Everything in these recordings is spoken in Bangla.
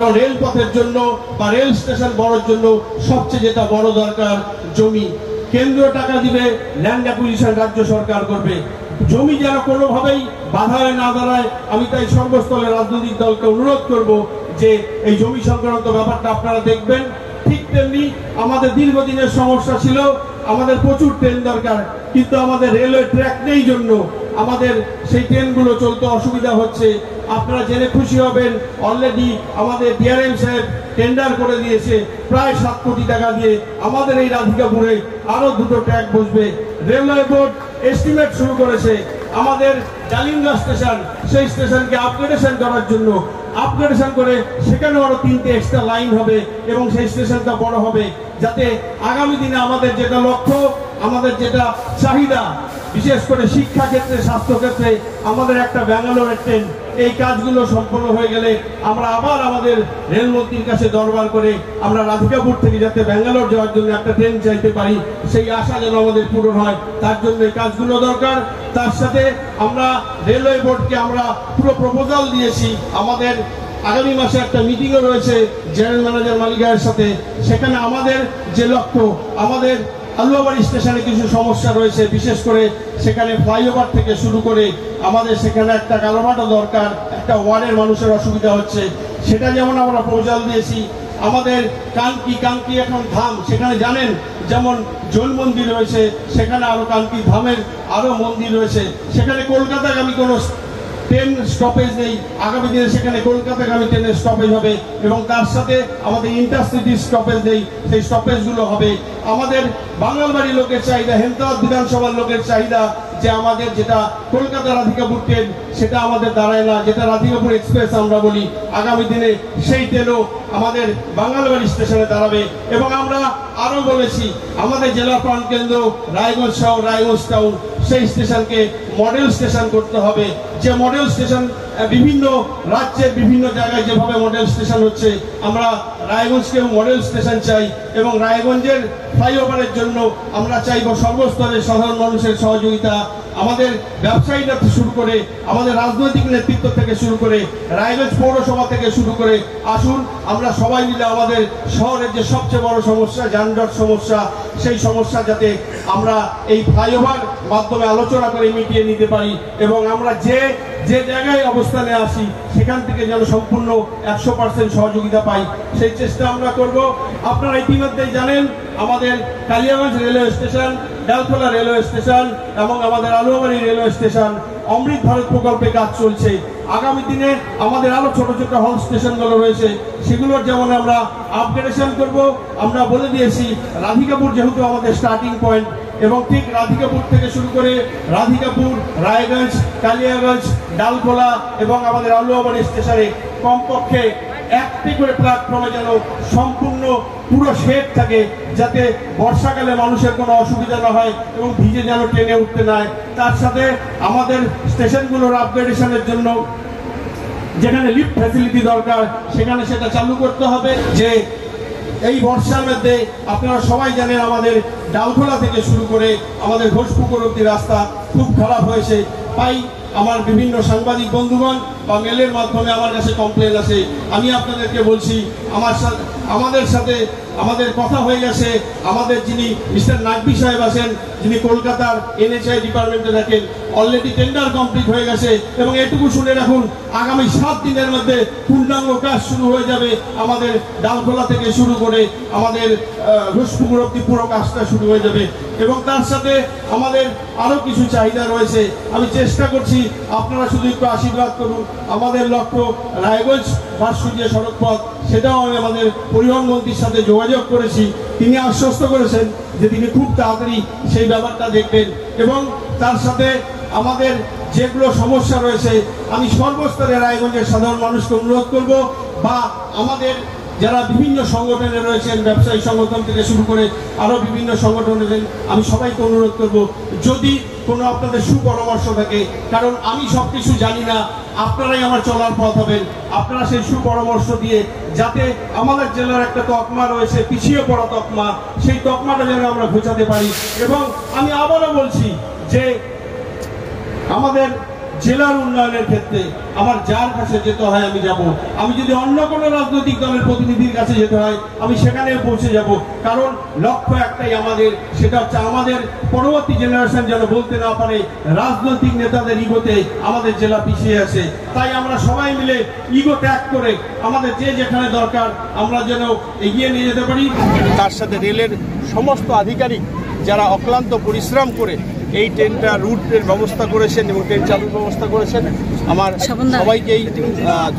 রেলপথের জন্য বা রেল স্টেশন বড়ার জন্য সবচেয়ে যেটা বড় দরকার জমি। কেন্দ্র টাকা দিবে, ল্যান্ড অ্যাকুইজিশন রাজ্য সরকার করবে। জমি যেন কোনোভাবেই বাধায় না দাঁড়ায়। আমি তাই সর্বস্তরের রাজনৈতিক দলকে অনুরোধ করব যে এই জমি সংক্রান্ত ব্যাপারটা আপনারা দেখবেন। ঠিক তেমনি আমাদের দীর্ঘদিনের সমস্যা ছিল, আমাদের প্রচুর ট্রেন দরকার, কিন্তু আমাদের রেলওয়ে ট্র্যাক নেই জন্য আমাদের সেই ট্রেনগুলো চলতে অসুবিধা হচ্ছে। আপনারা জেনে খুশি হবেন, অলরেডি আমাদের ডিআরএম সাহেব টেন্ডার করে দিয়েছে প্রায় 7 কোটি টাকা দিয়ে আমাদের এই রাধিকাপুরে আরো 2টো ট্র্যাক বসবে। রেলওয়ে বোর্ড এস্টিমেট শুরু করেছে আমাদের জালিঙ্গা স্টেশন, সেই স্টেশনকে আপগ্রেডেশন করার জন্য, আপগ্রেডেশন করে সেখানে আরো 3টে এক্সট্রা লাইন হবে এবং সেই স্টেশনটা বড় হবে, যাতে আগামী দিনে আমাদের যেটা লক্ষ্য, আমাদের যেটা চাহিদা, বিশেষ করে শিক্ষা ক্ষেত্রে, স্বাস্থ্য ক্ষেত্রে আমাদের একটা ব্যাঙ্গালোরের ট্রেন, এই কাজগুলো সম্পন্ন হয়ে গেলে আমরা আবার আমাদের রেলমন্ত্রীর কাছে দরবার করে আমরা রাধিকাপুর থেকে যাতে ব্যাঙ্গালোর যাওয়ার জন্য একটা ট্রেন চাইতে পারি, সেই আশা যেন আমাদের পূরণ হয়, তার জন্য এই কাজগুলো দরকার। তার সাথে আমরা রেলওয়ে বোর্ডকে আমরা পুরো প্রপোজাল দিয়েছি। আমাদের আগামী মাসে একটা মিটিংও রয়েছে জেনারেল ম্যানেজার মালিকের সাথে। সেখানে আমাদের যে লক্ষ্য, আমাদের আলুয়াবাড়ি স্টেশনে কিছু সমস্যা রয়েছে, বিশেষ করে সেখানে ফ্লাইওভার থেকে শুরু করে আমাদের সেখানে একটা কালোমাটো দরকার, একটা ওয়ার্ডের মানুষের অসুবিধা হচ্ছে, সেটা যেমন আমরা প্রপোজাল দিয়েছি। আমাদের কানকি এখন ধাম, সেখানে জানেন যেমন জৈন মন্দির রয়েছে, সেখানে আরো কানকি ধামের আরো মন্দির রয়েছে, সেখানে কলকাতাগামী কোনো ট্রেন স্টপেজ নেই। আগামী দিনে সেখানে কলকাতাগামী ট্রেনের স্টপেজ হবে এবং তার সাথে আমাদের ইন্টারসিটি স্টপেজ নেই, সেই স্টপেজগুলো হবে। আমাদের বাঙালবাড়ি লোকের চাহিদা, হেমতাবাদ বিধানসভার লোকের চাহিদা যে আমাদের যেটা কলকাতা রাধিকাপুর ট্রেন, সেটা আমাদের দাঁড়ায় না, যেটা রাধিকাপুর এক্সপ্রেস আমরা বলি, আগামী দিনে সেই ট্রেনও আমাদের বাঙালবাড়ি স্টেশনে দাঁড়াবে। এবং আমরা আরো বলেছি আমাদের জেলা প্রাণকেন্দ্র রায়গঞ্জ শহর, রায়গঞ্জ টাউন, সেই স্টেশনকে মডেল স্টেশন করতে হবে। যে মডেল স্টেশন বিভিন্ন রাজ্যের বিভিন্ন জায়গায় যেভাবে মডেল স্টেশন হচ্ছে, আমরা রায়গঞ্জকেও মডেল স্টেশন চাই এবং রায়গঞ্জের ফ্লাইওভারের জন্য আমরা চাইব সর্বস্তরের সাধারণ মানুষের সহযোগিতা। আমাদের ব্যবসায়ীরা শুরু করে, আমাদের রাজনৈতিক নেতৃত্ব থেকে শুরু করে, রায়গঞ্জ পৌরসভা থেকে শুরু করে, আসুন আমরা সবাই মিলে আমাদের শহরের যে সবচেয়ে বড় সমস্যা যানজট সমস্যা, সেই সমস্যা যাতে আমরা এই ফ্লাইওভার মাধ্যমে আলোচনা করে মিটিয়ে নিতে পারি এবং আমরা যে জায়গায় অবস্থানে আসি সেখান থেকে যেন সম্পূর্ণ 100% সহযোগিতা পাই, সেই চেষ্টা আমরা করব। আপনারা ইতিমধ্যেই জানেন আমাদের Kaliaganj railway station, Dalkhola railway station এবং আমাদের আলুয়াবাড়ি রেলওয়ে স্টেশন অমৃত ভারত প্রকল্পে কাজ চলছে। আগামী দিনে আমাদের আরো ছোট ছোট হল স্টেশনগুলো রয়েছে, সেগুলোর যেমন আমরা আপগ্রেডেশন করব। আমরা বলে দিয়েছি রাধিকাপুর যেহেতু আমাদের স্টার্টিং পয়েন্ট, এবং ঠিক রাধিকাপুর থেকে শুরু করে রাধিকাপুর, রায়গঞ্জ, কালিয়াগঞ্জ, ডালখোলা এবং আমাদের আলুয়াবাড়ি স্টেশনে কমপক্ষে 1টি করে প্ল্যাটফর্মে যেন সম্পূর্ণ পুরো শেড থাকে, যাতে বর্ষাকালে মানুষের কোনো অসুবিধা না হয় এবং ভিজে যেন ট্রেনে উঠতে না হয়। তার সাথে আমাদের স্টেশনগুলোর আপগ্রেডেশনের জন্য যেখানে লিফট ফ্যাসিলিটি দরকার সেখানে সেটা চালু করতে হবে। যে এই বর্ষার মধ্যে আপনারা সবাই জানেন আমাদের ডালখোলা থেকে শুরু করে আমাদের ঘোষপুকুর অব্দি রাস্তা খুব খারাপ হয়েছে। তাই আমার বিভিন্ন সাংবাদিক বন্ধুগণ বা মেলের মাধ্যমে আমার কাছে কমপ্লেন আছে। আমি আপনাদেরকে বলছি, আমাদের সাথে আমাদের কথা হয়ে গেছে। আমাদের যিনি মিস্টার নাকবি সাহেব আছেন, যিনি কলকাতার NHI ডিপার্টমেন্টে থাকেন, অলরেডি টেন্ডার কমপ্লিট হয়ে গেছে এবং এটুকু শুনে রাখুন, আগামী 7 দিনের মধ্যে পূর্ণাঙ্গ কাজ শুরু হয়ে যাবে। আমাদের ডালখোলা থেকে শুরু করে আমাদের ঘোষপুকুর অব্দি পুরো কাজটা শুরু হয়ে যাবে। এবং তার সাথে আমাদের আরো কিছু চাহিদা রয়েছে। আমি চেষ্টা করছি, আপনারা শুধু একটু আশীর্বাদ করুন। আমাদের লক্ষ্য রায়গঞ্জ ভার্সুজিয়া সড়ক পথ, সেটাও আমি আমাদের পরিবহন মন্ত্রীর সাথে যোগাযোগ করেছি। তিনি আশ্বস্ত করেছেন যে তিনি খুব তাড়াতাড়ি সেই ব্যাপারটা দেখবেন। এবং তার সাথে আমাদের যেগুলো সমস্যা রয়েছে, আমি সর্বস্তরে রায়গঞ্জের সাধারণ মানুষকে অনুরোধ করব, বা আমাদের যারা বিভিন্ন সংগঠনে রয়েছেন, ব্যবসায়ী সংগঠন থেকে শুরু করে আরো বিভিন্ন সংগঠন রয়েছেন, আমি সবাইকে অনুরোধ করব, যদি কোনো আপনাদের সুপরামর্শ থাকে, কারণ আমি সবকিছু জানি না, আপনারাই আমার চলার পথ হবেন। আপনারা সেই সুপরামর্শ দিয়ে যাতে আমাদের জেলার একটা তকমা রয়েছে, পিছিয়ে পড়া তকমা, সেই তকমাটা যেন আমরা ঘোচাতে পারি। এবং আমি আবারও বলছি যে আমাদের জেলার উন্নয়নের ক্ষেত্রে আমার যার কাছে যেতে হয় আমি যাব। আমি যদি অন্য কোনো রাজনৈতিক দলের প্রতিনিধির কাছে যেতে হয় আমি সেখানে পৌঁছে যাব, কারণ লক্ষ্য একটাই আমাদের, সেটা হচ্ছে আমাদের পরবর্তী জেনারেশন যেন বলতে না পারে রাজনৈতিক নেতাদের ইগোতে আমাদের জেলা পিছিয়ে আছে। তাই আমরা সবাই মিলে ইগো ত্যাগ করে আমাদের যে যেখানে দরকার আমরা যেন এগিয়ে নিয়ে যেতে পারি। তার সাথে রেলের সমস্ত আধিকারিক যারা অক্লান্ত পরিশ্রম করে এই ট্রেনটা রুটের ব্যবস্থা করেছেন এবং ট্রেন চালুর ব্যবস্থা করেছেন, আমার সবাইকেই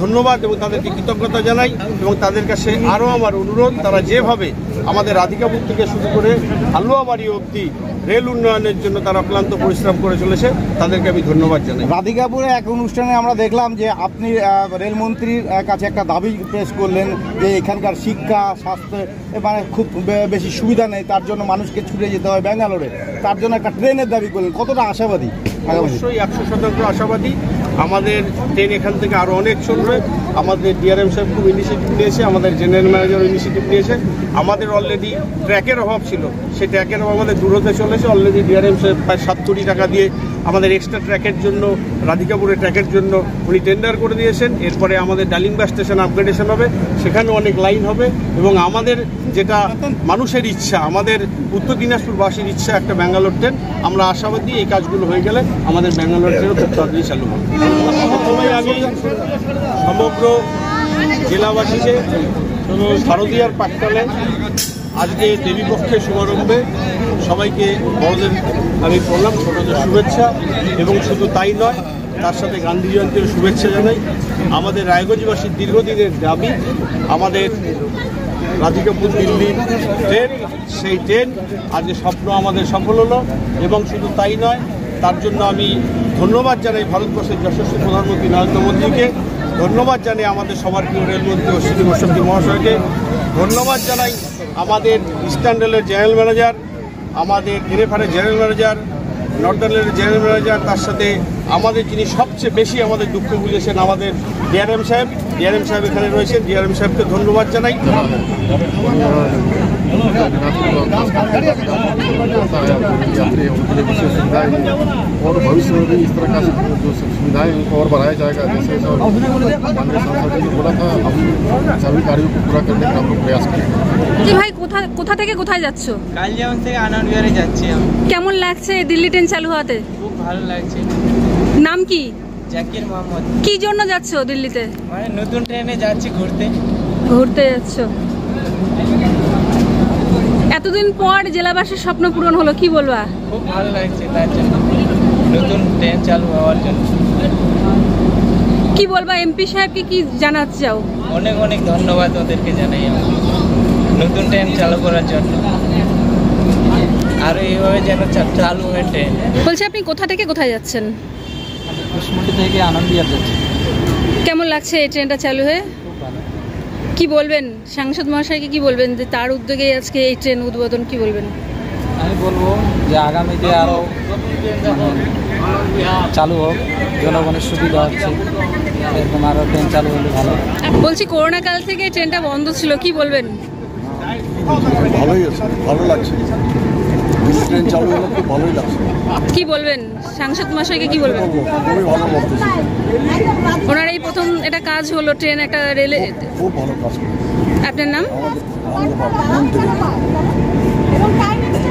ধন্যবাদ এবং তাদেরকে কৃতজ্ঞতা জানাই। এবং তাদের কাছে আরও আমার অনুরোধ, তারা যেভাবে আমাদের রাধিকাপুর থেকে শুরু করে হালুয়াবাড়ি অবধি রেল উন্নয়নের জন্য তারা অক্লান্ত পরিশ্রম করে চলেছে, তাদেরকে আমি ধন্যবাদ জানাই। রাধিকাপুরে এক অনুষ্ঠানে আমরা দেখলাম যে আপনি রেলমন্ত্রীর কাছে একটা দাবি পেশ করলেন যে এখানকার শিক্ষা স্বাস্থ্য মানে খুব বেশি সুবিধা নেই, তার জন্য মানুষকে ছুটে যেতে হয় ব্যাঙ্গালোরে, তার জন্য একটা ট্রেনের দাবি করলেন। কতটা আশাবাদী? অবশ্যই 100% আশাবাদী। আমাদের ট্রেন এখান থেকে আরও অনেক চলবে। আমাদের ডিআরএম সাহেব খুব ইনিশিয়েটিভ নিয়েছে, আমাদের জেনারেল ম্যানেজার ইনিশিয়েটিভ নিয়েছে। আমাদের অলরেডি ট্র্যাকের অভাব ছিল, সেই ট্র্যাকের অভাব আমাদের দূর হতে চলেছে। অলরেডি ডিআরএম সাহেব প্রায় 7 কোটি টাকা দিয়ে আমাদের এক্সট্রা ট্র্যাকের জন্য, রাধিকাপুরের ট্র্যাকের জন্য উনি টেন্ডার করে দিয়েছেন। এরপরে আমাদের ডালিম্বা স্টেশন আপগ্রেডেশন হবে, সেখানেও অনেক লাইন হবে। এবং আমাদের যেটা মানুষের ইচ্ছা, আমাদের উত্তর দিনাজপুরবাসীর ইচ্ছা একটা ব্যাঙ্গালোর ট্রেন, আমরা আশাবাদী এই কাজগুলো হয়ে গেলে আমাদের ব্যাঙ্গালোর ট্রেনও খুব তাড়াতাড়ি চালু হবে। প্রথমে আমি সমগ্র জেলাবাসীকে শারদীয়ার প্রাক্কালে আজকে দেবীপক্ষের শুভারম্ভে সবাইকে বড়দের আমি প্রণাম, ছোটদের শুভেচ্ছা। এবং শুধু তাই নয়, তার সাথে গান্ধী জয়ন্তীর শুভেচ্ছা জানাই। আমাদের রায়গঞ্জবাসীর দীর্ঘদিনের দাবি আমাদের রাধিকাপুর দিল্লির ট্রেন, সেই ট্রেন আজকে স্বপ্ন আমাদের সফল হলো। এবং শুধু তাই নয়, তার জন্য আমি ধন্যবাদ জানাই ভারতবর্ষের যশস্বী প্রধানমন্ত্রী নরেন্দ্র মোদীকে, ধন্যবাদ জানাই আমাদের সবার প্রিয় রেলমন্ত্রী অশ্বিনী বৈষ্ণব মহাশয়কে, ধন্যবাদ জানাই আমাদের ইস্টার্ন রেলের জেনারেল ম্যানেজার, আমাদের এনএফআরের জেনারেল ম্যানেজার, নর্দার্ন রেলের জেনারেল ম্যানেজার, তার সাথে আমাদের যিনি সবচেয়ে বেশি আমাদের দুঃখ বুঝেছেন আমাদের ডিআরএম সাহেব। ডিআরএম সাহেব এখানে রয়েছেন, ডিআরএম সাহেবকে ধন্যবাদ জানাই। और भविष्य में भी इस तरह का जो सुविधाएं उनको और बढ़ाया जाएगा। जैसे कांग्रेस सांसद ने बोला था, हम सभी कार्यों को पूरा करने का हम लोग प्रयास करेंगे। কি ভাই, কোথা থেকে কোথায় যাচ্ছ? কালিয়াগঞ্জ থেকে আনন্দবিহারে যাচ্ছি আমি। কেমন লাগছে দিল্লি ট্রেন চালু হওয়াতে? খুব ভালো লাগছে। নাম কি? জাকির মোহাম্মদ। কি জন্য যাচ্ছ দিল্লিতে? মানে নতুন ট্রেনে যাচ্ছি ঘুরতে। ঘুরতে যাচ্ছ? এতদিন পর জেলাবাসীর স্বপ্ন পূরণ হলো, কি বলবা? খুব ভালো লাগছে তার জন্য, নতুন ট্রেন চালু হওয়ার জন্য। কি বলবা এমপি সাহেবকে, কি জানাতে চাও? অনেক অনেক ধন্যবাদ ওদেরকে জানাই আমি নতুন ট্রেন চালু করার জন্য। আর এইভাবে যেন চালু হয় ট্রেন। বলছি আপনি কোথা থেকে কোথায় যাচ্ছেন? কুশমুন্ডি থেকে আনন্দবিহার যাচ্ছি। কেমন লাগছে এই ট্রেনটা চালু হয়ে? কি বলবেন সাংসদ মহাশয়কে, কি বলবেন যে তার উদ্যোগে আজকে এই ট্রেন উদ্বোধন, কি বলবেন? আমি বলবো যে আগামীতে আরও চালু হোক, জনগণের সুবিধা হচ্ছে, এরকম আরও ট্রেন চালু হলে ভালো। বলছি করোনা কাল থেকে ট্রেনটা বন্ধ ছিল, কি বলবেন? ভালোই আছে, ভালো লাগছে, ট্রেন চালু হলে খুব ভালোই লাগছে। কি বলবেন সাংসদ মহাশয়কে, কি বলবেন? খুবই ভালো লাগছে, ওনার এই প্রথম এটা কাজ হলো ট্রেন একটা রেলে, খুব ভালো কাজ। আপনার নাম? আমাদের